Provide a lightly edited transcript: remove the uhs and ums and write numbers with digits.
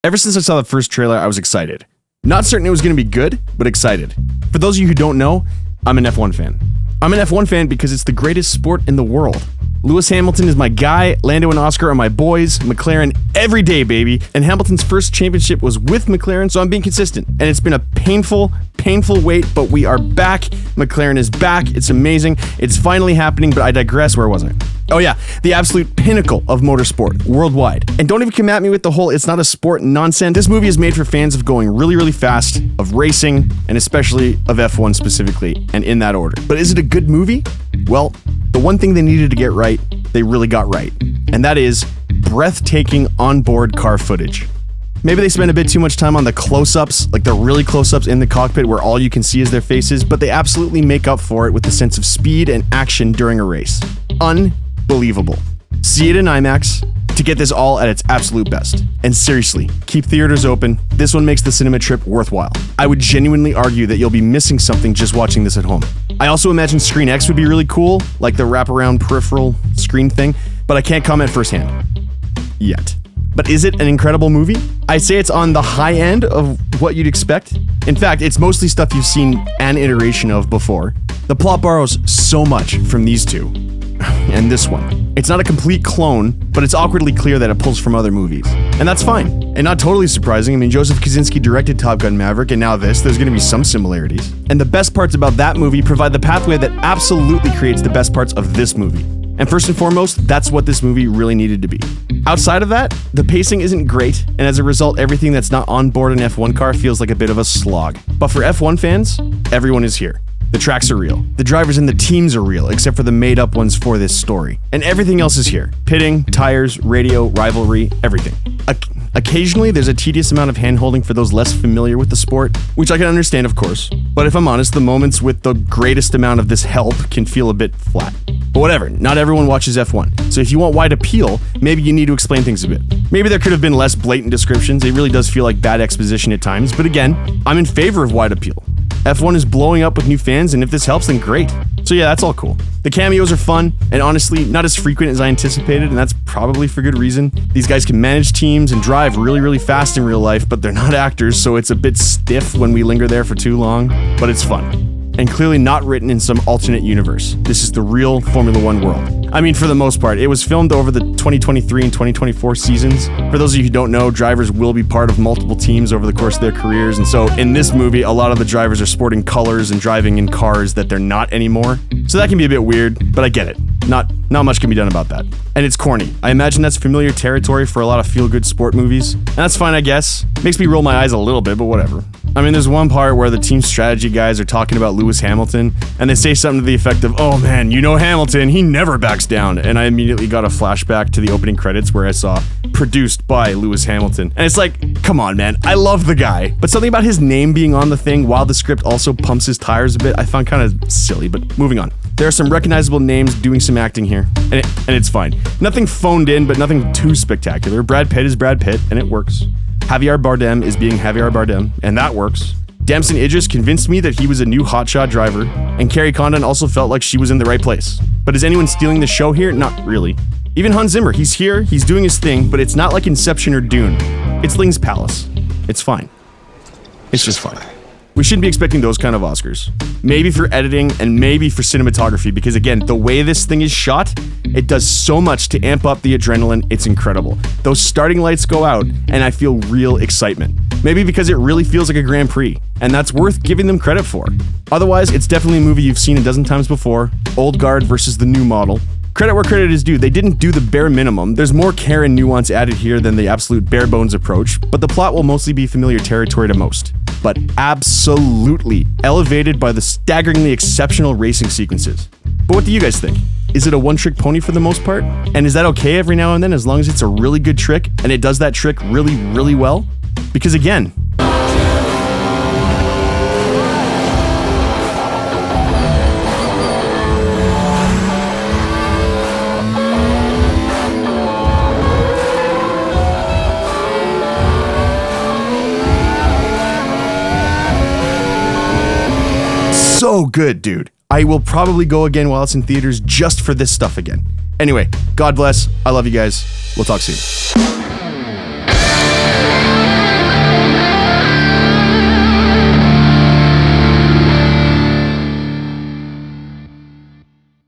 Ever since I saw the first trailer, I was excited. Not certain it was going to be good, but excited. For those of you who don't know, I'm an F1 fan. I'm an F1 fan because it's the greatest sport in the world. Lewis Hamilton is my guy, Lando and Oscar are my boys, McLaren every day, baby. And Hamilton's first championship was with McLaren, so I'm being consistent. And it's been a painful wait, but we are back. McLaren is back. It's amazing. It's finally happening, but I digress. Where was I? Oh yeah, the absolute pinnacle of motorsport worldwide. And don't even come at me with the whole it's not a sport nonsense. This movie is made for fans of going really fast, of racing, and especially of F1 specifically, and in that order. But is it a good movie? Well, the one thing they needed to get right, they really got right. And that is breathtaking onboard car footage. Maybe they spend a bit too much time on the close-ups, like the really close-ups in the cockpit where all you can see is their faces, but they absolutely make up for it with the sense of speed and action during a race. Unbelievable. See it in IMAX to get this all at its absolute best. And seriously, keep theaters open. This one makes the cinema trip worthwhile. I would genuinely argue that you'll be missing something just watching this at home. I also imagine Screen X would be really cool, like the wraparound peripheral screen thing, but I can't comment firsthand. Yet. But is it an incredible movie? I'd say it's on the high end of what you'd expect. In fact, it's mostly stuff you've seen an iteration of before. The plot borrows so much from these two. And this one. It's not a complete clone, but it's awkwardly clear that it pulls from other movies. And that's fine. And not totally surprising. I mean, Joseph Kosinski directed Top Gun Maverick, and now this, there's gonna be some similarities. And the best parts about that movie provide the pathway that absolutely creates the best parts of this movie. And first and foremost, that's what this movie really needed to be. Outside of that, the pacing isn't great, and as a result, everything that's not on board an F1 car feels like a bit of a slog. But for F1 fans, everyone is here. The tracks are real. The drivers and the teams are real, except for the made-up ones for this story. And everything else is here. Pitting, tires, radio, rivalry, everything. Occasionally, there's a tedious amount of hand-holding for those less familiar with the sport, which I can understand, of course. But if I'm honest, the moments with the greatest amount of this help can feel a bit flat. But whatever, not everyone watches F1. So if you want wide appeal, maybe you need to explain things a bit. Maybe there could have been less blatant descriptions. It really does feel like bad exposition at times. But again, I'm in favor of wide appeal. F1 is blowing up with new fans, and if this helps, then great. So yeah, that's all cool. The cameos are fun, and honestly, not as frequent as I anticipated, and that's probably for good reason. These guys can manage teams and drive really fast in real life, but they're not actors, so it's a bit stiff when we linger there for too long, but it's fun. And clearly not written in some alternate universe. This is the real Formula One world. I mean, for the most part, it was filmed over the 2023 and 2024 seasons. For those of you who don't know, drivers will be part of multiple teams over the course of their careers, and so in this movie, a lot of the drivers are sporting colors and driving in cars that they're not anymore. So that can be a bit weird, but I get it. Not much can be done about that. And it's corny. I imagine that's familiar territory for a lot of feel-good sport movies. And that's fine, I guess. Makes me roll my eyes a little bit, but whatever. I mean, there's one part where the team strategy guys are talking about Lewis Hamilton, and they say something to the effect of, "Oh man, you know Hamilton, he never backs down." And I immediately got a flashback to the opening credits where I saw produced by Lewis Hamilton. And it's like, come on, man, I love the guy. But something about his name being on the thing while the script also pumps his tires a bit, I found kind of silly, but moving on. There are some recognizable names doing some acting here, and it's fine. Nothing phoned in, but nothing too spectacular. Brad Pitt is Brad Pitt, and it works. Javier Bardem is being Javier Bardem, and that works. Damson Idris convinced me that he was a new hotshot driver, and Carrie Condon also felt like she was in the right place. But is anyone stealing the show here? Not really. Even Hans Zimmer, he's here, he's doing his thing, but it's not like Inception or Dune. It's Ling's Palace. It's fine. It's just fine. We shouldn't be expecting those kind of Oscars. Maybe for editing and maybe for cinematography, because again, the way this thing is shot, it does so much to amp up the adrenaline, it's incredible. Those starting lights go out, and I feel real excitement. Maybe because it really feels like a Grand Prix, and that's worth giving them credit for. Otherwise, it's definitely a movie you've seen a dozen times before, old guard versus the new model. Credit where credit is due, they didn't do the bare minimum. There's more care and nuance added here than the absolute bare bones approach, but the plot will mostly be familiar territory to most. But absolutely elevated by the staggeringly exceptional racing sequences. But what do you guys think? Is it a one-trick pony for the most part? And is that okay every now and then as long as it's a really good trick and it does that trick really well? Because again, so good, dude. I will probably go again while it's in theaters just for this stuff again. Anyway, God bless. I love you guys. We'll talk soon.